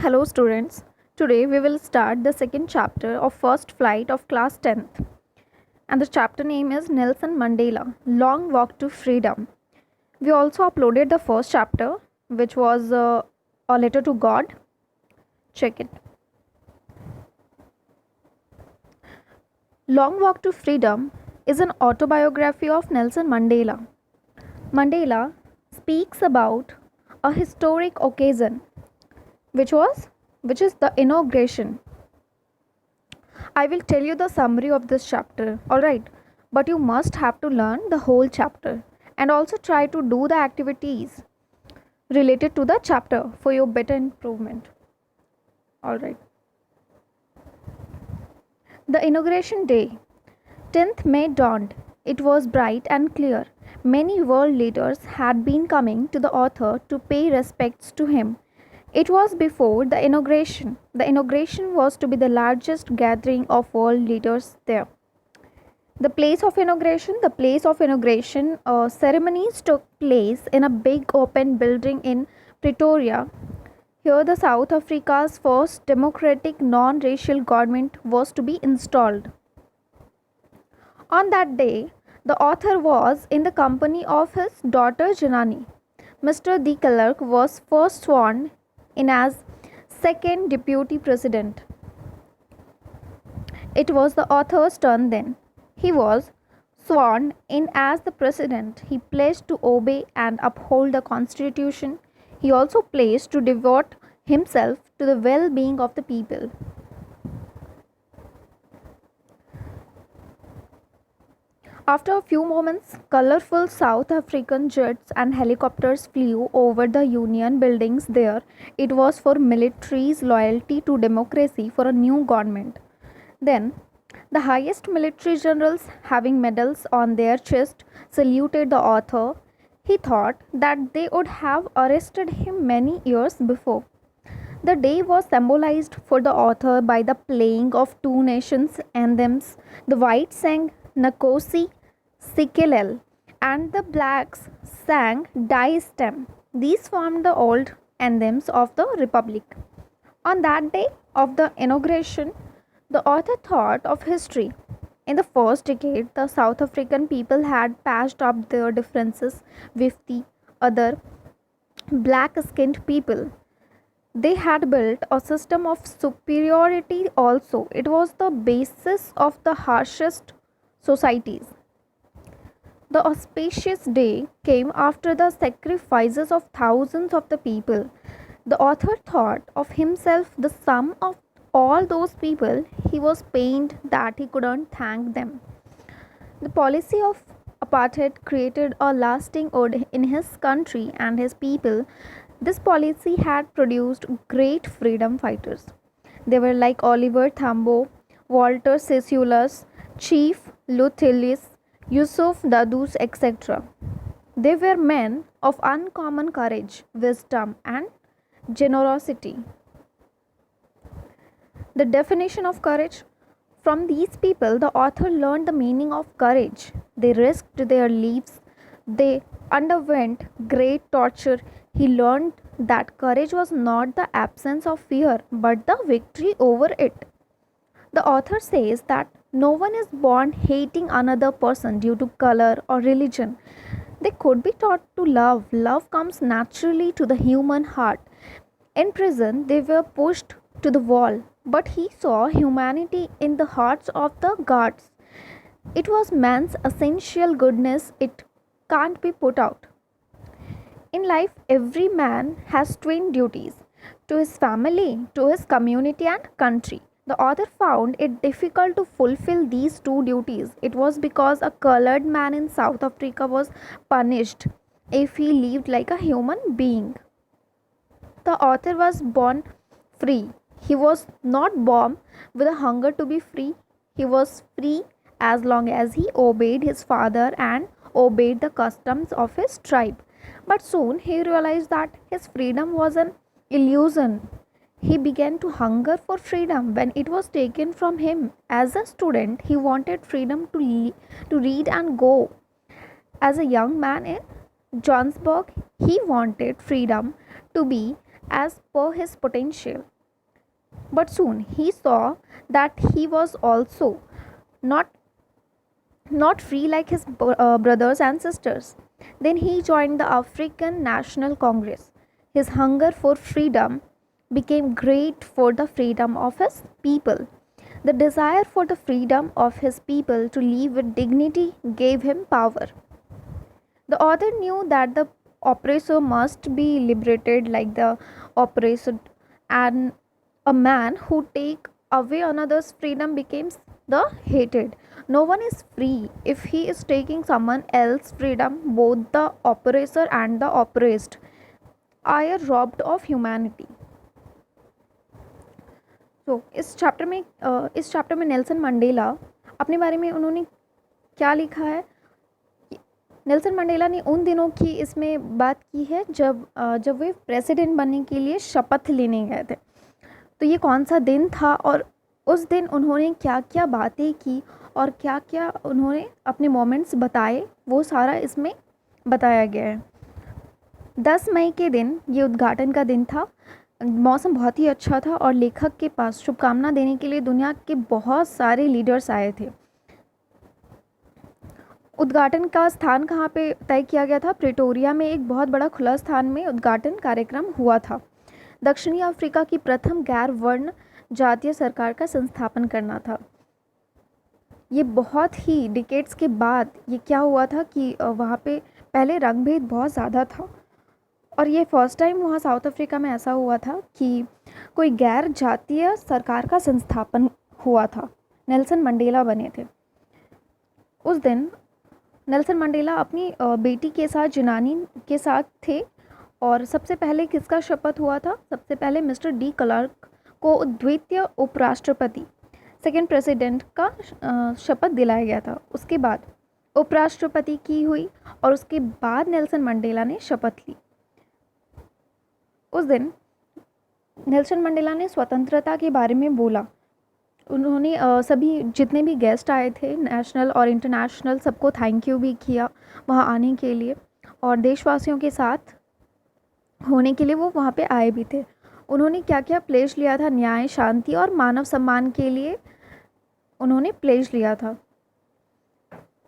Hello students. Today we will start the second chapter of first flight of class 10th. And the chapter name is Nelson Mandela, Long Walk to Freedom. We also uploaded the first chapter which was a letter to God. Check it. Long Walk to Freedom is an autobiography of Nelson Mandela. Mandela speaks about a historic occasion which is the inauguration. I will tell you the summary of this chapter, alright? But you must have to learn the whole chapter and also try to do the activities related to the chapter for your better improvement. Alright. The inauguration day, 10th May dawned. It was bright and clear. Many world leaders had been coming to the author to pay respects to him. It was before the inauguration. The inauguration was to be the largest gathering of world leaders there. The place of inauguration ceremonies took place in a big open building in Pretoria. Here, the South Africa's first democratic non racial government was to be installed. On that day, the author was in the company of his daughter Janani. Mr. De Klerk was first sworn in as second deputy president. It was the author's turn then. He was sworn in as the president. He pledged to obey and uphold the constitution. He also pledged to devote himself to the well being of the people. After a few moments, colorful South African jets and helicopters flew over the Union buildings there. It was for military's loyalty to democracy for a new government. Then, the highest military generals, having medals on their chest, saluted the author. He thought that they would have arrested him many years before. The day was symbolized for the author by the playing of two nations' anthems. The whites sang Nkosi Sikelel and the blacks sang Die Stem. These formed the old anthems of the Republic. On that day of the inauguration, the author thought of history. In the first decade, the South African people had patched up their differences with the other black skinned people. They had built a system of superiority also. It was the basis of the harshest societies. The auspicious day came after the sacrifices of thousands of the people. The author thought of himself the sum of all those people. He was pained that he couldn't thank them. The policy of apartheid created a lasting wound in his country and his people. This policy had produced great freedom fighters. They were like Oliver Tambo, Walter Sissulus, Chief Luthilis, Yusuf Dadus, etc. They were men of uncommon courage, wisdom, and generosity. The definition of courage. From these people, the author learned the meaning of courage. They risked their lives, they underwent great torture. He learned that courage was not the absence of fear, but the victory over it. The author says that no one is born hating another person due to color or religion. They could be taught to love. Love comes naturally to the human heart. In prison, they were pushed to the wall, but he saw humanity in the hearts of the guards. It was man's essential goodness, it can't be put out. In life, every man has twin duties to his family, to his community, and country. The author found it difficult to fulfill these two duties. It was because a colored man in South Africa was punished if he lived like a human being. The author was born free. He was not born with a hunger to be free. He was free as long as he obeyed his father and obeyed the customs of his tribe. But soon he realized that his freedom was an illusion. He began to hunger for freedom when it was taken from him. As a student, he wanted freedom to read and go. As a young man in Johannesburg, he wanted freedom to be as per his potential. But soon he saw that he was also not free like his brothers and sisters. Then he joined the African National Congress. His hunger for freedom became great for the freedom of his people. The desire for the freedom of his people to live with dignity gave him power. The author knew that the oppressor must be liberated like the oppressed, and a man who take away another's freedom becomes the hated. No one is free if he is taking someone else's freedom. Both the oppressor and the oppressed are robbed of humanity. इस chapter में Nelson Mandela अपने बारे में उन्होंने क्या लिखा है। Nelson Mandela ने उन दिनों की इसमें बात की है जब वे प्रेसिडेंट बनने के लिए शपथ लेने गए थे। तो ये कौन सा दिन था और उस दिन उन्होंने क्या क्या बातें की और क्या क्या उन्होंने अपने मोमेंट्स बताए, वो सारा इसमें बताया गया है। 10 मई के दिन ये उद्घाटन का दिन था। मौसम बहुत ही अच्छा था और लेखक के पास शुभकामना देने के लिए दुनिया के बहुत सारे लीडर्स आए थे। उद्घाटन का स्थान कहाँ पे तय किया गया था? प्रिटोरिया में एक बहुत बड़ा खुला स्थान में उद्घाटन कार्यक्रम हुआ था। दक्षिणी अफ्रीका की प्रथम गैर वर्ण जातीय सरकार का संस्थापन करना था। ये बहुत ही डिकेड्स के बाद ये क्या हुआ था कि वहाँ पे पहले रंगभेद बहुत ज़्यादा था और ये फर्स्ट टाइम वहाँ साउथ अफ्रीका में ऐसा हुआ था कि कोई गैर जातीय सरकार का संस्थापन हुआ था। नेल्सन मंडेला बने थे। उस दिन नेल्सन मंडेला अपनी बेटी के साथ जिनानी के साथ थे और सबसे पहले किसका शपथ हुआ था? सबसे पहले मिस्टर डी क्लार्क को द्वितीय उपराष्ट्रपति, सेकेंड प्रेसिडेंट का शपथ दिलाया गया था। उसके बाद उपराष्ट्रपति की हुई और उसके बाद नेल्सन मंडेला ने शपथ ली। उस दिन नेल्सन मंडेला ने स्वतंत्रता के बारे में बोला। उन्होंने सभी जितने भी गेस्ट आए थे नेशनल और इंटरनेशनल, सबको थैंक यू भी किया वहाँ आने के लिए और देशवासियों के साथ होने के लिए वो वहाँ पे आए भी थे। उन्होंने क्या क्या प्लेज लिया था? न्याय, शांति और मानव सम्मान के लिए उन्होंने प्लेज लिया था।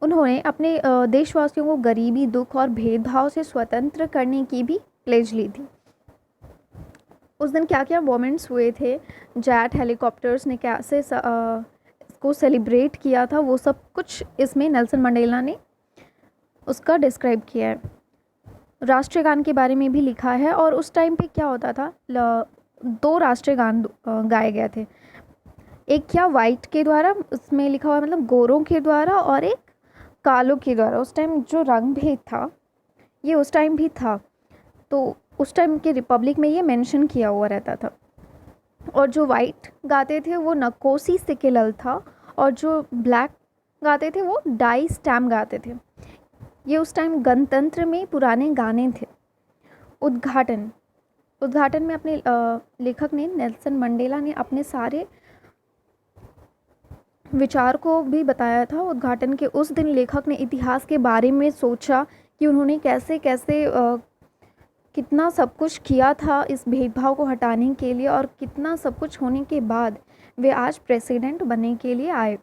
उन्होंने अपने देशवासियों को गरीबी, दुख और भेदभाव से स्वतंत्र करने की भी प्लेज ली थी। उस दिन क्या क्या मोमेंट्स हुए थे, जेट हेलीकॉप्टर्स ने कैसे इसको सेलिब्रेट किया था, वो सब कुछ इसमें नेल्सन मंडेला ने उसका डिस्क्राइब किया है। राष्ट्रीय गान के बारे में भी लिखा है और उस टाइम पे क्या होता था, 2 राष्ट्रीय गान गाए गए थे। एक क्या वाइट के द्वारा, उसमें लिखा हुआ मतलब गोरों के द्वारा, और एक कालों के द्वारा। उस टाइम जो रंग भेद था ये उस टाइम भी था, तो उस टाइम के रिपब्लिक में ये मेंशन किया हुआ रहता था। और जो वाइट गाते थे वो नकोसी सिकेलल था और जो ब्लैक गाते थे वो डाई स्टैम गाते थे। ये उस टाइम गणतंत्र में पुराने गाने थे। उद्घाटन में अपने लेखक ने, नेल्सन मंडेला ने अपने सारे विचार को भी बताया था। उद्घाटन के उस दिन लेखक ने इतिहास के बारे में सोचा कि उन्होंने कैसे कैसे कितना सब कुछ किया था इस भेदभाव को हटाने के लिए और कितना सब कुछ होने के बाद वे आज प्रेसिडेंट बनने के लिए आए।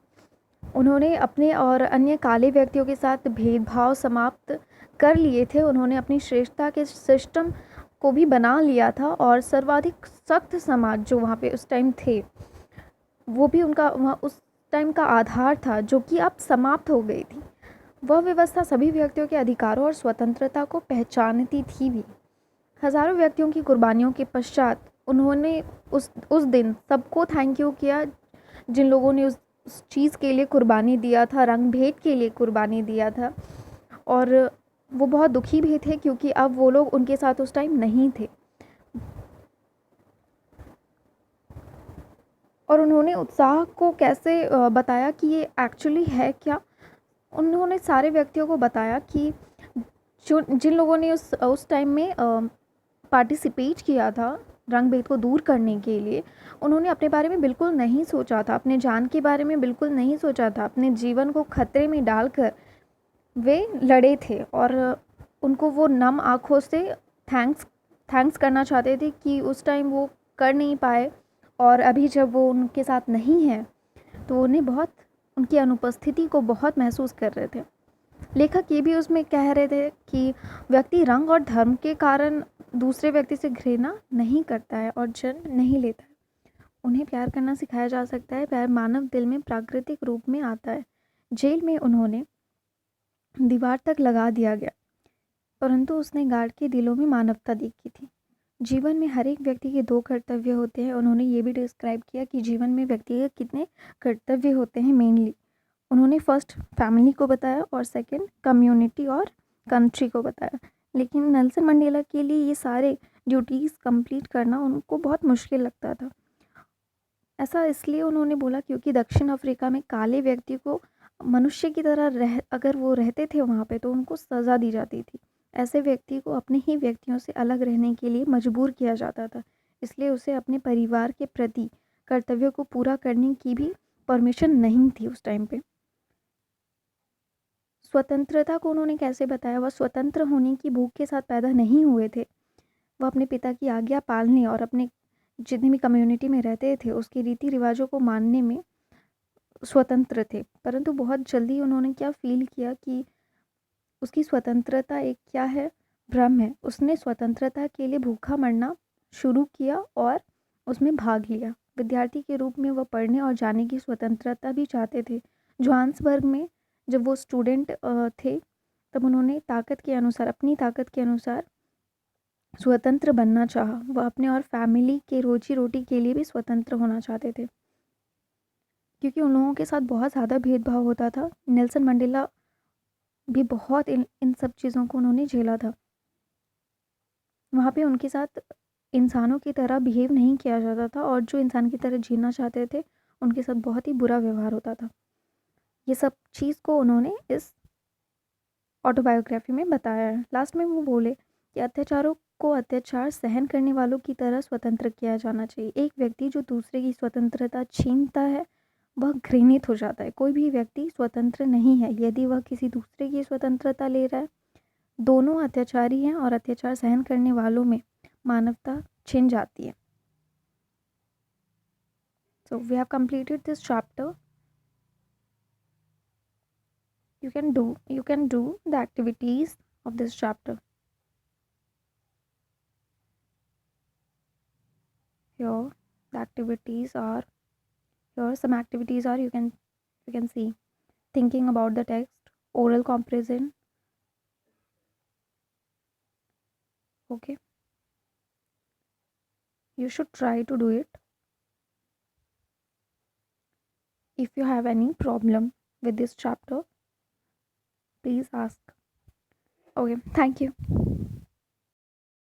उन्होंने अपने और अन्य काले व्यक्तियों के साथ भेदभाव समाप्त कर लिए थे। उन्होंने अपनी श्रेष्ठता के सिस्टम को भी बना लिया था और सर्वाधिक सख्त समाज जो वहाँ पे उस टाइम थे वो भी उनका वहाँ उस टाइम का आधार था, जो कि अब समाप्त हो गई थी। वह व्यवस्था सभी व्यक्तियों के अधिकारों और स्वतंत्रता को पहचानती थी भी। हज़ारों व्यक्तियों की कुर्बानियों के पश्चात उन्होंने उस दिन सबको थैंक यू किया जिन लोगों ने उस चीज़ के लिए कुर्बानी दिया था, रंग भेद के लिए कुर्बानी दिया था। और वो बहुत दुखी भी थे क्योंकि अब वो लोग उनके साथ उस टाइम नहीं थे। और उन्होंने उत्साह को कैसे बताया कि ये एक्चुअली है क्या। उन्होंने सारे व्यक्तियों को बताया कि जिन लोगों ने उस टाइम में पार्टिसिपेट किया था रंग भेद को दूर करने के लिए, उन्होंने अपने बारे में बिल्कुल नहीं सोचा था, अपने जान के बारे में बिल्कुल नहीं सोचा था। अपने जीवन को खतरे में डालकर वे लड़े थे और उनको वो नम आँखों से थैंक्स करना चाहते थे कि उस टाइम वो कर नहीं पाए, और अभी जब वो उनके साथ नहीं है तो उन्हें बहुत, उनकी अनुपस्थिति को बहुत महसूस कर रहे थे। लेखक ये भी उसमें कह रहे थे कि व्यक्ति रंग और धर्म के कारण दूसरे व्यक्ति से घृणा नहीं करता है और जन्म नहीं लेता है। उन्हें प्यार करना सिखाया जा सकता है। प्यार मानव दिल में प्राकृतिक रूप में आता है। जेल में उन्होंने दीवार तक लगा दिया गया, परंतु उसने गार्ड के दिलों में मानवता देखी थी। जीवन में हर एक व्यक्ति के दो कर्तव्य होते हैं। उन्होंने ये भी डिस्क्राइब किया कि जीवन में व्यक्ति के कितने कर्तव्य होते हैं मेनली। उन्होंने फर्स्ट फैमिली को बताया और सेकंड कम्युनिटी और कंट्री को बताया। लेकिन नेल्सन मंडेला के लिए ये सारे ड्यूटीज़ कंप्लीट करना उनको बहुत मुश्किल लगता था। ऐसा इसलिए उन्होंने बोला क्योंकि दक्षिण अफ्रीका में काले व्यक्ति को मनुष्य की तरह अगर वो रहते थे वहाँ पे तो उनको सज़ा दी जाती थी। ऐसे व्यक्ति को अपने ही व्यक्तियों से अलग रहने के लिए मजबूर किया जाता था। इसलिए उसे अपने परिवार के प्रति कर्तव्यों को पूरा करने की भी परमिशन नहीं थी उस टाइम पे। स्वतंत्रता को उन्होंने कैसे बताया? वह स्वतंत्र होने की भूख के साथ पैदा नहीं हुए थे। वह अपने पिता की आज्ञा पालने और अपने जितनी भी कम्युनिटी में रहते थे उसके रीति रिवाजों को मानने में स्वतंत्र थे। परंतु बहुत जल्दी उन्होंने क्या फील किया कि उसकी स्वतंत्रता एक क्या है, भ्रम है। उसने स्वतंत्रता के लिए भूखा मरना शुरू किया और उसमें भाग लिया। विद्यार्थी के रूप में वह पढ़ने और जाने की स्वतंत्रता भी चाहते थे। जोहान्सबर्ग में जब वो स्टूडेंट थे तब उन्होंने ताकत के अनुसार, अपनी ताकत के अनुसार स्वतंत्र बनना चाहा। वह अपने और फैमिली के रोजी रोटी के लिए भी स्वतंत्र होना चाहते थे, क्योंकि उन लोगों के साथ बहुत ज़्यादा भेदभाव होता था। नेल्सन मंडेला भी बहुत इन सब चीज़ों को उन्होंने झेला था। वहाँ पे उनके साथ इंसानों की तरह बिहेव नहीं किया जाता था और जो इंसान की तरह जीना चाहते थे उनके साथ बहुत ही बुरा व्यवहार होता था। ये सब चीज़ को उन्होंने इस ऑटोबायोग्राफी में बताया है। लास्ट में वो बोले कि अत्याचारों को अत्याचार सहन करने वालों की तरह स्वतंत्र किया जाना चाहिए। एक व्यक्ति जो दूसरे की स्वतंत्रता छीनता है वह घृणित हो जाता है। कोई भी व्यक्ति स्वतंत्र नहीं है यदि वह किसी दूसरे की स्वतंत्रता ले रहा है। दोनों अत्याचारी हैं और अत्याचार सहन करने वालों में मानवता छिन जाती है। So we have completed this chapter. You can do the activities of this chapter. Here the activities are, here some activities are, you can see thinking about the text, oral comparison. Okay, you should try to do it. If you have any problem with this chapter, please ask. Okay, thank you.